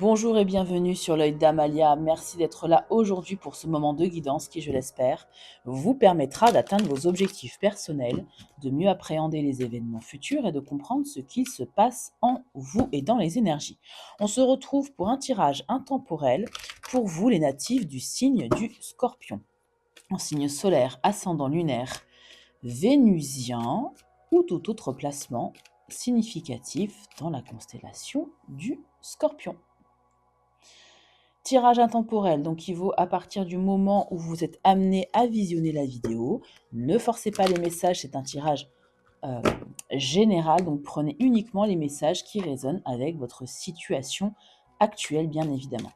Bonjour et bienvenue sur l'œil d'Amalia. Merci d'être là aujourd'hui pour ce moment de guidance qui, je l'espère, vous permettra d'atteindre vos objectifs personnels, de mieux appréhender les événements futurs et de comprendre ce qu'il se passe en vous et dans les énergies. On se retrouve pour un tirage intemporel pour vous les natifs du signe du Scorpion, en signe solaire, ascendant lunaire, vénusien ou tout autre placement significatif dans la constellation du Scorpion. Tirage intemporel, donc qui vaut à partir du moment où vous êtes amené à visionner la vidéo. Ne forcez pas les messages, c'est un tirage euh, général, donc prenez uniquement les messages qui résonnent avec votre situation actuelle, bien évidemment.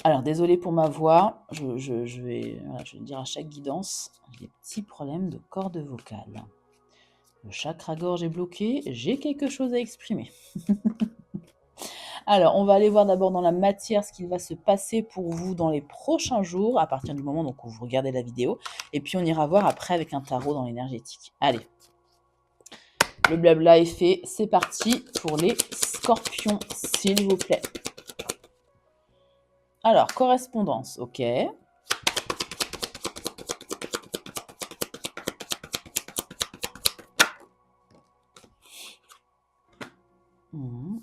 Alors, désolé pour ma voix, je vais le dire à chaque guidance, j'ai des petits problèmes de cordes vocales. Le chakra-gorge est bloqué, j'ai quelque chose à exprimer. Alors, on va aller voir d'abord dans la matière ce qu'il va se passer pour vous dans les prochains jours, à partir du moment donc, où vous regardez la vidéo. Et puis, on ira voir après avec un tarot dans l'énergétique. Allez, le blabla est fait. C'est parti pour les scorpions, s'il vous plaît. Alors, correspondance, ok. Mmh.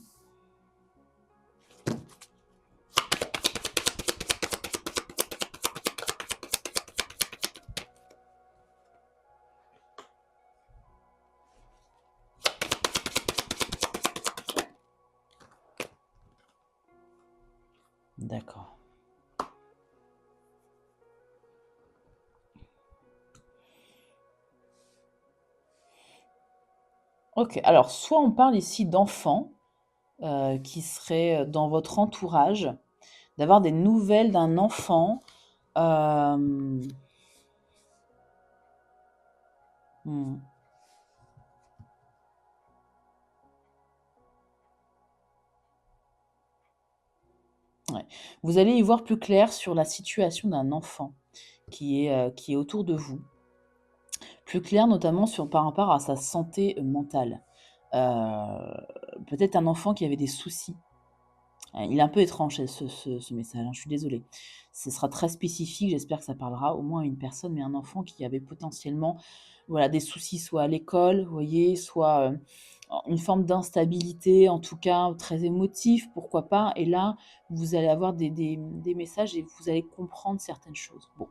D'accord. Ok, alors soit on parle ici d'enfants qui seraient dans votre entourage, d'avoir des nouvelles d'un enfant. Hmm. Ouais. Vous allez y voir plus clair sur la situation d'un enfant qui est autour de vous. Plus clair notamment par rapport à sa santé mentale. Peut-être un enfant qui avait des soucis. Il est un peu étrange ce message, hein, je suis désolée. Ce sera très spécifique, j'espère que ça parlera au moins à une personne, mais un enfant qui avait potentiellement voilà, des soucis, soit à l'école, vous voyez, soit une forme d'instabilité, en tout cas très émotif, pourquoi pas. Et là, vous allez avoir des messages et vous allez comprendre certaines choses. Bon,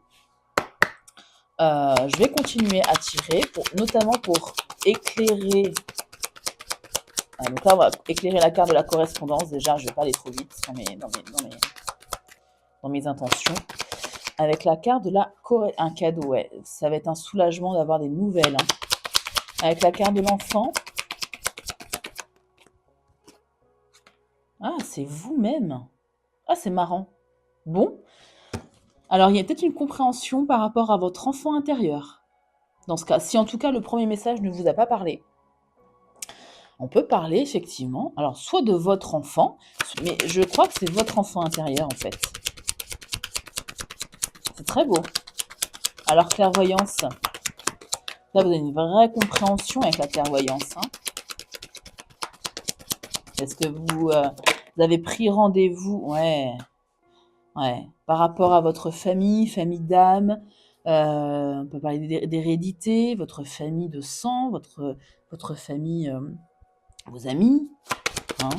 je vais continuer à tirer, notamment pour éclairer. Donc là, on va éclairer la carte de la correspondance. Déjà, je ne vais pas aller trop vite dans mes intentions. Avec la carte de la un cadeau, ouais. Ça va être un soulagement d'avoir des nouvelles. Hein. Avec la carte de l'enfant. Ah, c'est vous-même. Ah, c'est marrant. Bon. Alors, il y a peut-être une compréhension par rapport à votre enfant intérieur. Dans ce cas, si en tout cas le premier message ne vous a pas parlé, on peut parler effectivement, alors soit de votre enfant, mais je crois que c'est votre enfant intérieur en fait. C'est très beau. Alors, clairvoyance, là vous avez une vraie compréhension avec la clairvoyance. Hein. Est-ce que vous avez pris rendez-vous ouais, par rapport à votre famille, famille d'âme, on peut parler d'hérédité, votre famille de sang, votre famille, vos amis. Hein.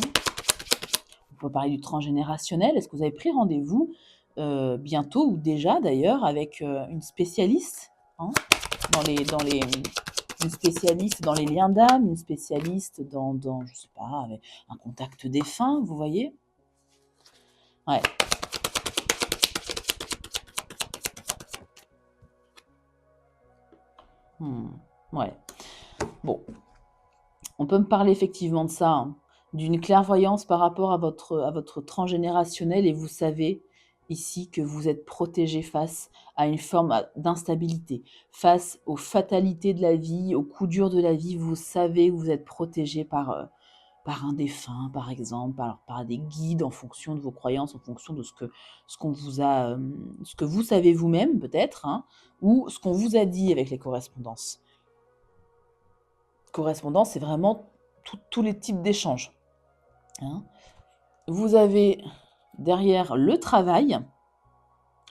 On peut parler du transgénérationnel. Est-ce que vous avez pris rendez-vous bientôt ou déjà d'ailleurs avec une spécialiste hein, une spécialiste dans les liens d'âme, une spécialiste dans je sais pas, avec un contact défunt, vous voyez? Ouais. Ouais. Bon, on peut me parler effectivement de ça, hein, d'une clairvoyance par rapport à votre transgénérationnel et vous savez ici que vous êtes protégé face à une forme d'instabilité, face aux fatalités de la vie, aux coups durs de la vie, vous savez que vous êtes protégé par un défunt, par exemple, par des guides en fonction de vos croyances, en fonction de ce qu'on vous a, ce que vous savez vous-même peut-être, hein, ou ce qu'on vous a dit avec les correspondances. Correspondance, c'est vraiment tous les types d'échanges. Hein. Vous avez derrière le travail.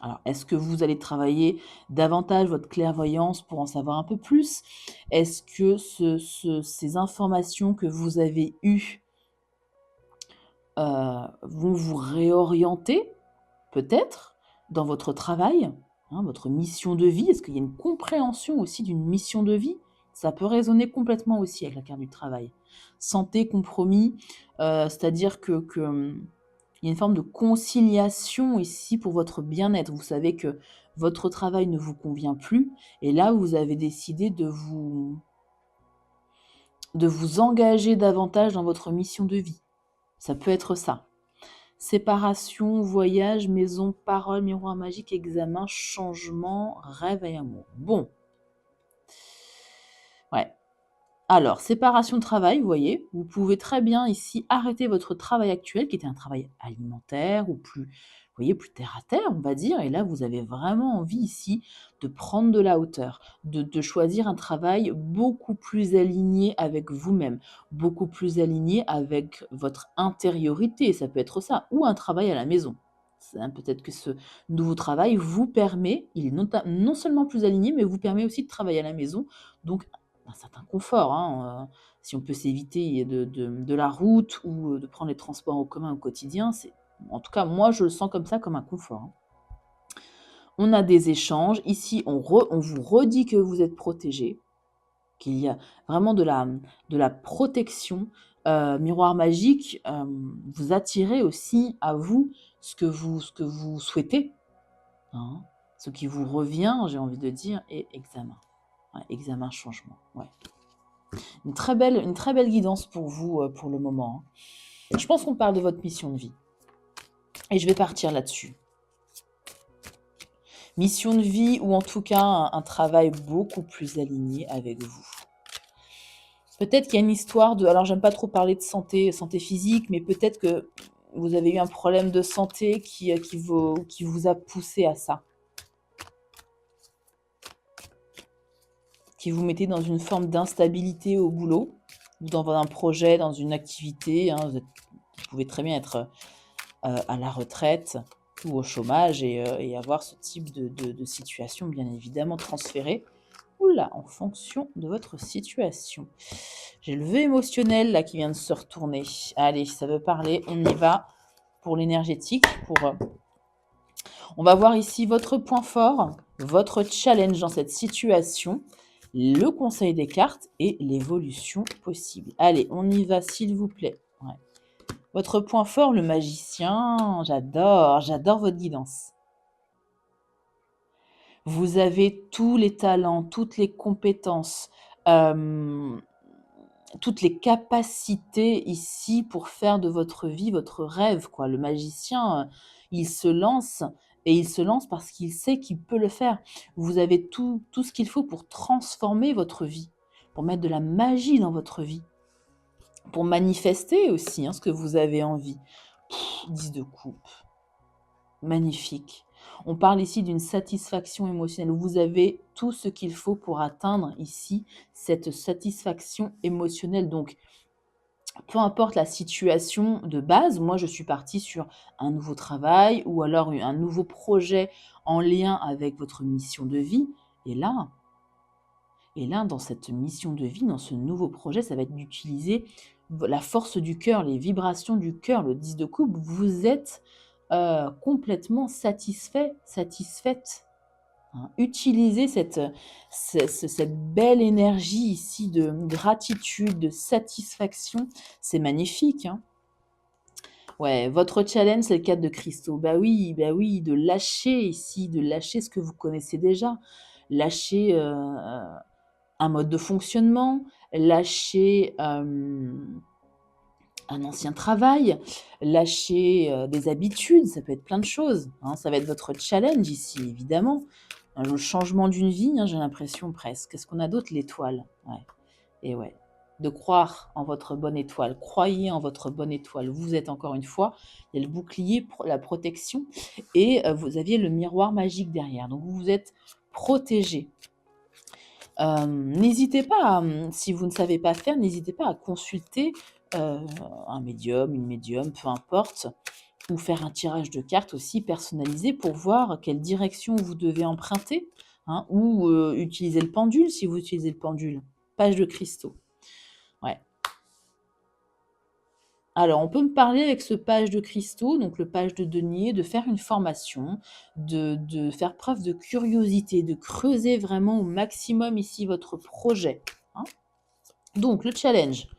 Alors, est-ce que vous allez travailler davantage votre clairvoyance pour en savoir un peu plus? Est-ce que ces informations que vous avez eues vont vous réorienter, peut-être, dans votre travail, hein, votre mission de vie? Est-ce qu'il y a une compréhension aussi d'une mission de vie? Ça peut résonner complètement aussi avec la carte du travail. Santé, compromis, c'est-à-dire il y a une forme de conciliation ici pour votre bien-être. Vous savez que votre travail ne vous convient plus et là, vous avez décidé de vous engager davantage dans votre mission de vie. Ça peut être ça. Séparation, voyage, maison, parole, miroir magique, examen, changement, rêve et amour. Bon. Ouais. Alors, séparation de travail, vous voyez, vous pouvez très bien ici arrêter votre travail actuel, qui était un travail alimentaire ou plus, vous voyez, plus terre à terre, on va dire. Et là, vous avez vraiment envie ici de prendre de la hauteur, de choisir un travail beaucoup plus aligné avec vous-même, beaucoup plus aligné avec votre intériorité. Ça peut être ça, ou un travail à la maison. Peut-être que ce nouveau travail vous permet, il est non seulement plus aligné, mais vous permet aussi de travailler à la maison. Donc, un certain confort, hein, si on peut s'éviter de la route ou de prendre les transports en commun au quotidien, en tout cas, moi, je le sens comme ça, comme un confort, hein. On a des échanges. Ici, on vous redit que vous êtes protégé, qu'il y a vraiment de la protection. Miroir magique, vous attirez aussi à vous ce que vous souhaitez, hein, ce qui vous revient, j'ai envie de dire, et examen. Ouais, examen, changement, ouais. Une très belle guidance pour vous, pour le moment, hein. Je pense qu'on parle de votre mission de vie et je vais partir là-dessus. Mission de vie ou en tout cas un travail beaucoup plus aligné avec vous. Peut-être qu'il y a une histoire de, alors j'aime pas trop parler de santé physique, mais peut-être que vous avez eu un problème de santé qui vous a poussé à ça. Qui vous mettez dans une forme d'instabilité au boulot, ou dans un projet, dans une activité, hein. Vous pouvez très bien être à la retraite ou au chômage et avoir ce type de situation, bien évidemment, transférée. Oula, en fonction de votre situation. J'ai le vœu émotionnel là qui vient de se retourner. Allez, ça veut parler, on y va pour l'énergétique. On va voir ici votre point fort, votre challenge dans cette situation, le conseil des cartes et l'évolution possible. Allez, on y va s'il vous plaît. Ouais. Votre point fort, le magicien, j'adore votre guidance. Vous avez tous les talents, toutes les compétences, toutes les capacités ici pour faire de votre vie votre rêve, quoi. Le magicien, il se lance et il se lance parce qu'il sait qu'il peut le faire. Vous avez tout ce qu'il faut pour transformer votre vie, pour mettre de la magie dans votre vie, pour manifester aussi, hein, ce que vous avez envie. 10 de coupe. Magnifique. On parle ici d'une satisfaction émotionnelle. Vous avez tout ce qu'il faut pour atteindre ici cette satisfaction émotionnelle. Donc, peu importe la situation de base, moi je suis partie sur un nouveau travail ou alors un nouveau projet en lien avec votre mission de vie. Et là, dans cette mission de vie, dans ce nouveau projet, ça va être d'utiliser la force du cœur, les vibrations du cœur, le 10 de coupe. Vous êtes complètement satisfaite, hein. Utilisez cette belle énergie ici de gratitude, de satisfaction. C'est magnifique, hein. Ouais, votre challenge, c'est le 4 de cristaux. Bah oui, de lâcher ici, de lâcher ce que vous connaissez déjà. Lâcher un mode de fonctionnement, lâcher un ancien travail, lâcher des habitudes, ça peut être plein de choses, hein. Ça va être votre challenge ici, évidemment. Le changement d'une vie, hein, j'ai l'impression presque. Qu'est-ce qu'on a d'autre? L'étoile. Ouais. Et ouais. De croire en votre bonne étoile. Croyez en votre bonne étoile. Vous êtes encore une fois, il y a le bouclier, la protection, et vous aviez le miroir magique derrière. Donc vous êtes protégé. N'hésitez pas si vous ne savez pas faire, n'hésitez pas à consulter, un médium, une médium, peu importe, ou faire un tirage de cartes aussi personnalisé pour voir quelle direction vous devez emprunter, hein, ou utiliser le pendule si vous utilisez le pendule. Page de cristaux. Ouais. Alors, on peut me parler avec ce page de cristaux, donc le page de denier, de faire une formation, de faire preuve de curiosité, de creuser vraiment au maximum ici votre projet, hein. Donc, le challenge,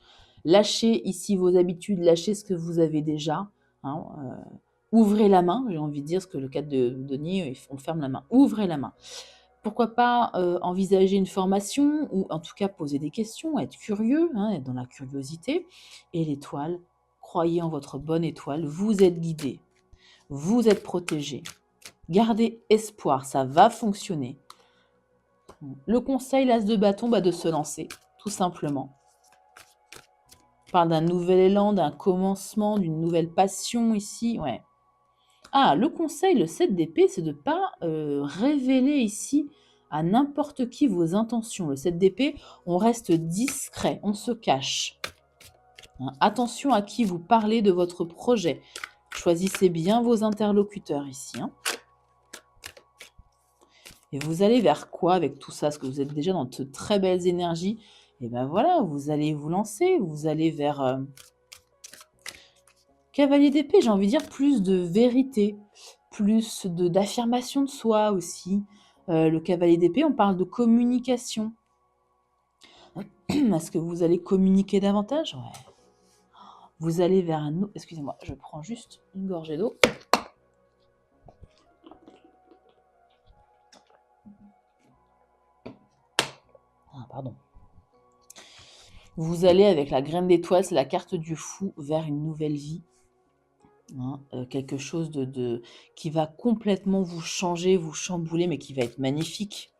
lâchez ici vos habitudes, lâchez ce que vous avez déjà, hein, ouvrez la main, j'ai envie de dire, parce que le cadre de denier, on ferme la main. Ouvrez la main. Pourquoi pas envisager une formation ou en tout cas poser des questions, être curieux, hein, être dans la curiosité. Et l'étoile, croyez en votre bonne étoile, vous êtes guidé, vous êtes protégé. Gardez espoir, ça va fonctionner. Le conseil, l'as de bâton, de se lancer, tout simplement. On parle d'un nouvel élan, d'un commencement, d'une nouvelle passion ici, ouais. Ah, le conseil, le 7 d'épée, c'est de ne pas révéler ici à n'importe qui vos intentions. Le 7 d'épée, on reste discret, on se cache. Hein, attention à qui vous parlez de votre projet. Choisissez bien vos interlocuteurs ici, hein. Et vous allez vers quoi avec tout ça? Parce que vous êtes déjà dans de très belles énergies. Et ben voilà, vous allez vous lancer, vous allez vers cavalier d'épée, j'ai envie de dire plus de vérité, plus d'affirmation de soi aussi. Le cavalier d'épée, on parle de communication. Est-ce que vous allez communiquer davantage? Ouais. Vous allez vers un... Excusez-moi, je prends juste une gorgée d'eau. Ah, pardon. Vous allez avec la graine d'étoile, c'est la carte du fou, vers une nouvelle vie. Hein, quelque chose qui va complètement vous changer, vous chambouler, mais qui va être magnifique.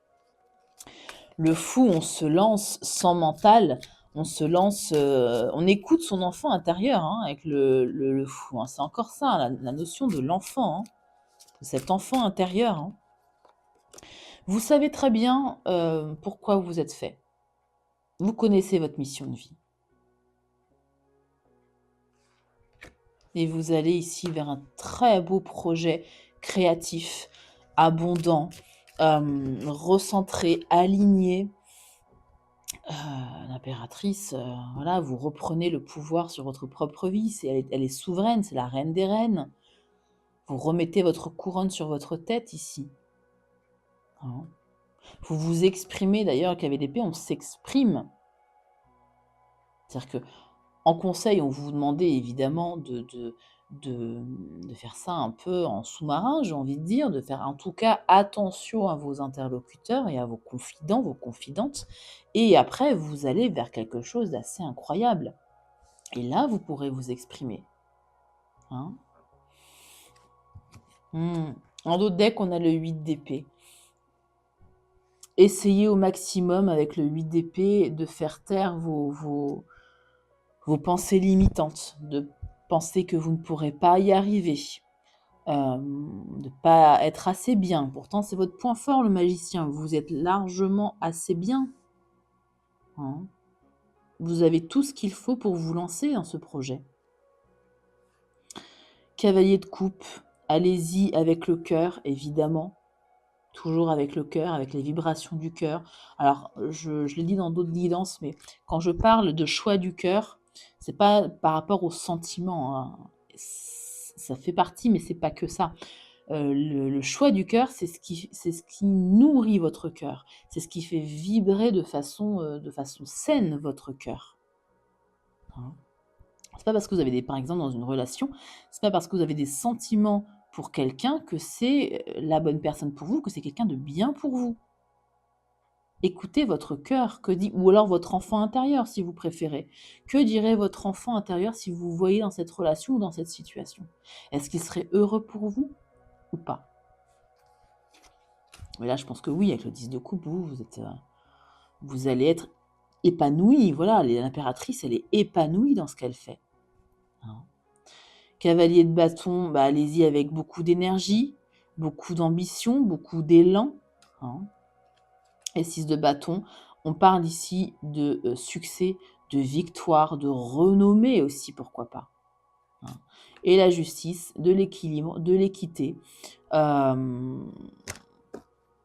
Le fou, on se lance sans mental, on se lance, on écoute son enfant intérieur, hein, avec le fou, hein. C'est encore ça, hein, la notion de l'enfant, hein, de cet enfant intérieur, hein. Vous savez très bien pourquoi vous êtes fait. Vous connaissez votre mission de vie. Et vous allez ici vers un très beau projet créatif, abondant, recentré, aligné. L'impératrice, voilà, vous reprenez le pouvoir sur votre propre vie, elle est souveraine, c'est la reine des reines. Vous remettez votre couronne sur votre tête ici, hein. Vous vous exprimez d'ailleurs avec l'épée, on s'exprime. C'est-à-dire qu'en conseil, on vous demandait évidemment de faire ça un peu en sous-marin, j'ai envie de dire, de faire en tout cas attention à vos interlocuteurs et à vos confidents, vos confidentes. Et après, vous allez vers quelque chose d'assez incroyable. Et là, vous pourrez vous exprimer, hein. En d'autres decks, on a le 8 d'épée. Essayez au maximum avec le 8 d'épée de faire taire vos pensées limitantes, de penser que vous ne pourrez pas y arriver, de ne pas être assez bien. Pourtant, c'est votre point fort, le magicien. Vous êtes largement assez bien, hein. Vous avez tout ce qu'il faut pour vous lancer dans ce projet. Cavalier de coupe, allez-y avec le cœur, évidemment. Toujours avec le cœur, avec les vibrations du cœur. Alors, je l'ai dit dans d'autres guidances, mais quand je parle de choix du cœur, c'est pas par rapport aux sentiments, hein. Ça fait partie, mais c'est pas que ça. Le choix du cœur, c'est ce qui nourrit votre cœur. C'est ce qui fait vibrer de façon saine votre cœur, hein. C'est pas parce que vous avez par exemple, dans une relation, c'est pas parce que vous avez des sentiments pour quelqu'un que c'est la bonne personne pour vous, que c'est quelqu'un de bien pour vous. Écoutez votre cœur, ou alors votre enfant intérieur si vous préférez. Que dirait votre enfant intérieur si vous vous voyez dans cette relation ou dans cette situation? Est-ce qu'il serait heureux pour vous ou pas? Mais là, je pense que oui, avec le 10 de coupe, vous allez être épanoui. Voilà, l'impératrice, elle est épanouie dans ce qu'elle fait, hein. Cavalier de bâton, allez-y avec beaucoup d'énergie, beaucoup d'ambition, beaucoup d'élan, hein. Et 6 de bâton, on parle ici de succès, de victoire, de renommée aussi, pourquoi pas. Hein. Et la justice, de l'équilibre, de l'équité.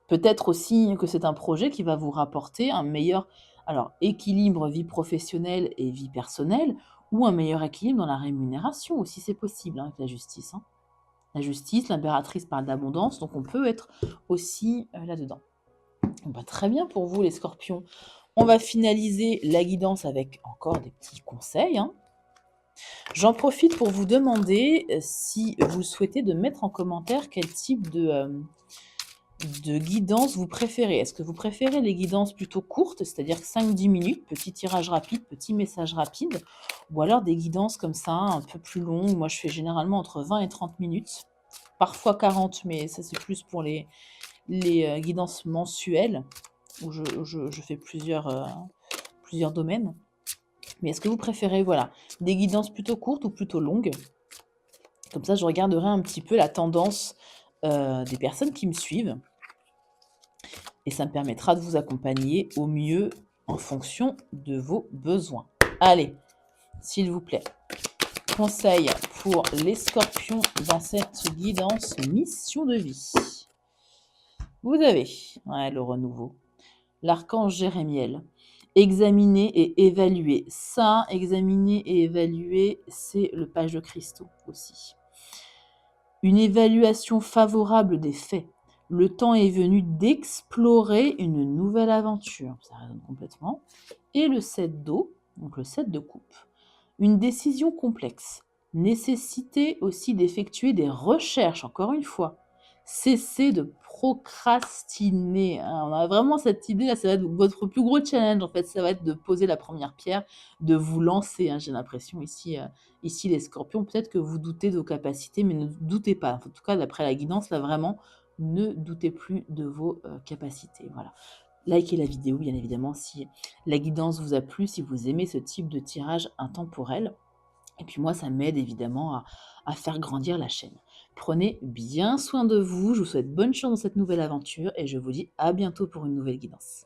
Peut-être aussi que c'est un projet qui va vous rapporter un meilleur équilibre vie professionnelle et vie personnelle, ou un meilleur équilibre dans la rémunération aussi, c'est possible avec la justice. Hein. La justice, l'impératrice parle d'abondance, donc on peut être aussi là-dedans. Très bien pour vous les scorpions. On va finaliser la guidance avec encore des petits conseils. Hein. J'en profite pour vous demander si vous souhaitez de mettre en commentaire quel type de guidance vous préférez. Est-ce que vous préférez les guidances plutôt courtes, c'est-à-dire 5-10 minutes, petit tirage rapide, petit message rapide, ou alors des guidances comme ça, un peu plus longues. Moi, je fais généralement entre 20 et 30 minutes, parfois 40, mais ça c'est plus pour les guidances mensuelles, où je fais plusieurs domaines. Mais est-ce que vous préférez des guidances plutôt courtes ou plutôt longues? Comme ça, je regarderai un petit peu la tendance des personnes qui me suivent. Et ça me permettra de vous accompagner au mieux en fonction de vos besoins. Allez, s'il vous plaît, conseil pour les scorpions dans cette guidance mission de vie. Vous avez le renouveau, l'archange Jérémiel. Examiner et évaluer. Ça, examiner et évaluer, c'est le page de cristaux aussi. Une évaluation favorable des faits. Le temps est venu d'explorer une nouvelle aventure. Ça résonne complètement. Et le 7 d'eau, donc le 7 de coupe. Une décision complexe. Nécessité aussi d'effectuer des recherches, encore une fois. Cesser de procrastiner. On a vraiment cette idée, là, ça va être votre plus gros challenge, en fait. Ça va être de poser la première pierre, de vous lancer. J'ai l'impression ici, les scorpions, peut-être que vous doutez de vos capacités, mais ne doutez pas. En tout cas, d'après la guidance, là, vraiment, ne doutez plus de vos capacités. Voilà. Likez la vidéo, bien évidemment, si la guidance vous a plu, si vous aimez ce type de tirage intemporel. Et puis moi, ça m'aide évidemment à faire grandir la chaîne. Prenez bien soin de vous, je vous souhaite bonne chance dans cette nouvelle aventure et je vous dis à bientôt pour une nouvelle guidance.